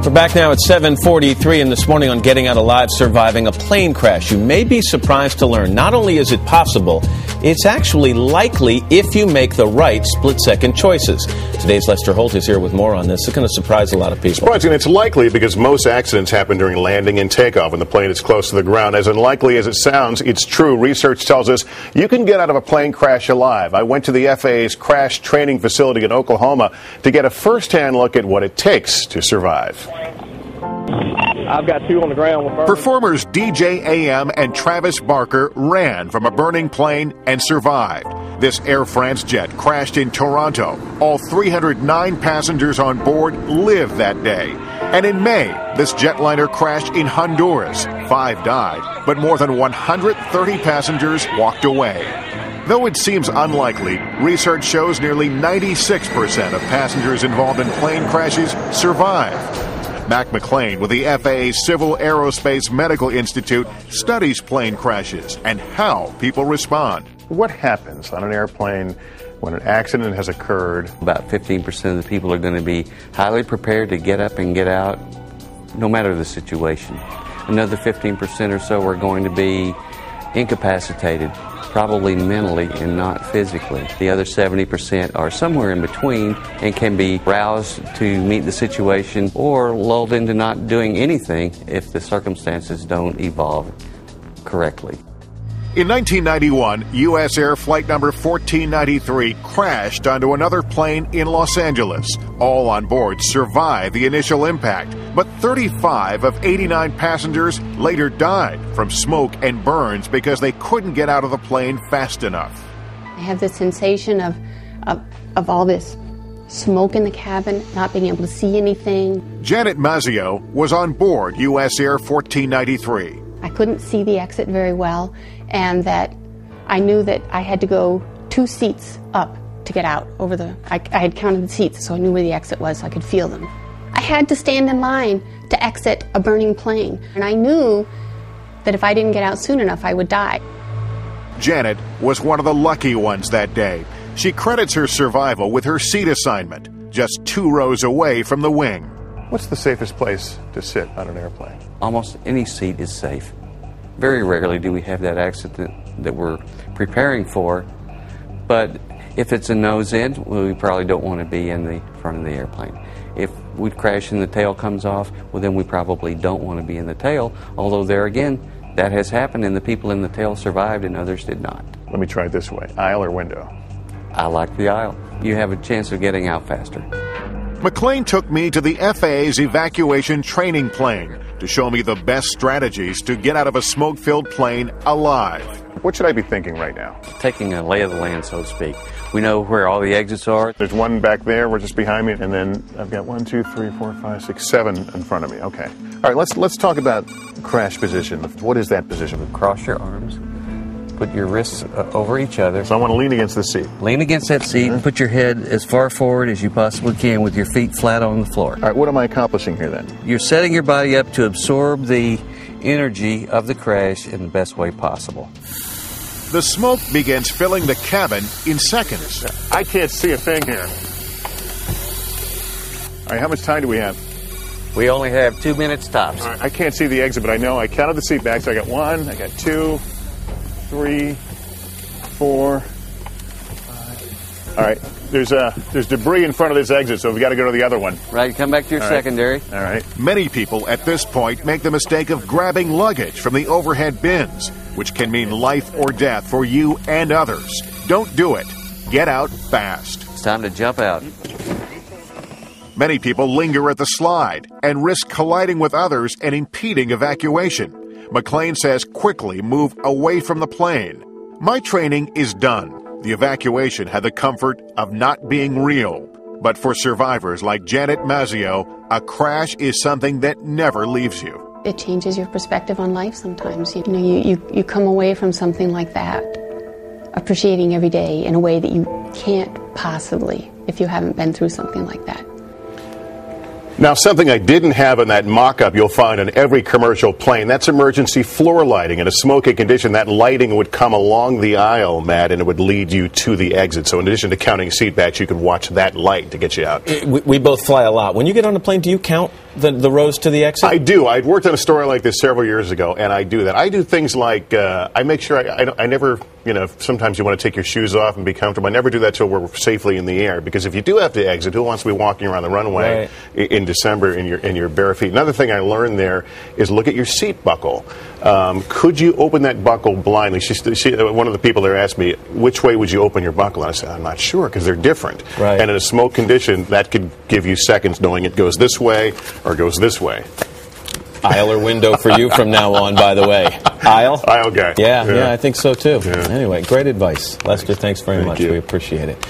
We're back now at 7:43 in this morning on Getting Out Alive, surviving a plane crash. You may be surprised to learn not only is it possible, it's actually likely if you make the right split-second choices. Today's Lester Holt is here with more on this. It's going to surprise a lot of people. Surprising, it's likely because most accidents happen during landing and takeoff when the plane is close to the ground. As unlikely as it sounds, it's true. Research tells us you can get out of a plane crash alive. I went to the FAA's crash training facility in Oklahoma to get a first-hand look at what it takes to survive. I've got two on the ground. Performers DJ AM and Travis Barker ran from a burning plane and survived. This Air France jet crashed in Toronto. All 309 passengers on board lived that day. And in May, this jetliner crashed in Honduras. 5 died, but more than 130 passengers walked away. Though it seems unlikely, research shows nearly 96% of passengers involved in plane crashes survived. Mac McLean with the FAA's Civil Aerospace Medical Institute studies plane crashes and how people respond. What happens on an airplane when an accident has occurred? About 15% of the people are going to be highly prepared to get up and get out, no matter the situation. Another 15% or so are going to be incapacitated, probably mentally and not physically. The other 70% are somewhere in between and can be roused to meet the situation or lulled into not doing anything if the circumstances don't evolve correctly. In 1991, U.S. Air Flight number 1493 crashed onto another plane in Los Angeles. All on board survived the initial impact, but 35 of 89 passengers later died from smoke and burns because they couldn't get out of the plane fast enough. I have this sensation of all this smoke in the cabin, not being able to see anything. Janet Mazzio was on board U.S. Air 1493. I couldn't see the exit very well, and that I knew that I had to go 2 seats up to get out over the... I had counted the seats, so I knew where the exit was, so I could feel them. I had to stand in line to exit a burning plane, and I knew that if I didn't get out soon enough, I would die. Janet was one of the lucky ones that day. She credits her survival with her seat assignment, just 2 rows away from the wing. What's the safest place to sit on an airplane? Almost any seat is safe. Very rarely do we have that accident that we're preparing for, but if it's a nose end, well, we probably don't want to be in the front of the airplane. If we crash and the tail comes off, well, then we probably don't want to be in the tail, although there again, that has happened and the people in the tail survived and others did not. Let me try it this way. Aisle or window? I like the aisle. You have a chance of getting out faster. McLean took me to the FAA's evacuation training plane to show me the best strategies to get out of a smoke-filled plane alive. What should I be thinking right now? Taking a lay of the land, so to speak. We know where all the exits are. There's one back there, we're just behind me, and then I've got 1, 2, 3, 4, 5, 6, 7 in front of me. Okay. All right, let's talk about crash position. What is that position? Cross your arms. Put your wrists over each other. So I want to lean against the seat. Lean against that seat and put your head as far forward as you possibly can with your feet flat on the floor. All right, what am I accomplishing here then? You're setting your body up to absorb the energy of the crash in the best way possible. The smoke begins filling the cabin in seconds. I can't see a thing here. All right, how much time do we have? We only have 2 minutes tops. All right, I can't see the exit, but I know I counted the seat back, so I got 1, I got 2, 3, 4, 5. All right, there's debris in front of this exit, so we got to go to the other one. Right, come back to your secondary. All right. Many people at this point make the mistake of grabbing luggage from the overhead bins, which can mean life or death for you and others. Don't do it. Get out fast. It's time to jump out. Many people linger at the slide and risk colliding with others and impeding evacuation. McLean says quickly move away from the plane. My training is done. The evacuation had the comfort of not being real. But for survivors like Janet Mazzio, a crash is something that never leaves you. It changes your perspective on life sometimes. You know, you come away from something like that appreciating every day in a way that you can't possibly if you haven't been through something like that. Now, something I didn't have in that mock-up you'll find on every commercial plane, that's emergency floor lighting. In a smoky condition, that lighting would come along the aisle, Matt, and it would lead you to the exit. So in addition to counting seat backs, you could watch that light to get you out. We both fly a lot. When you get on a plane, do you count the rows to the exit? I do. I'd worked on a story like this several years ago, and I do that. I do things like I make sure I never, sometimes you want to take your shoes off and be comfortable. I never do that till we're safely in the air, because if you do have to exit, who wants to be walking around the runway in December in your bare feet? Another thing I learned there is look at your seat buckle. Could you open that buckle blindly? One of the people there asked me, which way would you open your buckle? And I said, I'm not sure, because they're different. Right. And in a smoke condition, that could give you seconds knowing it goes this way or goes this way. Aisle or window for you from now on, by the way. Aisle? Aisle guy. Yeah, I think so too. Yeah. Anyway, great advice. Lester, thanks very much. You. We appreciate it.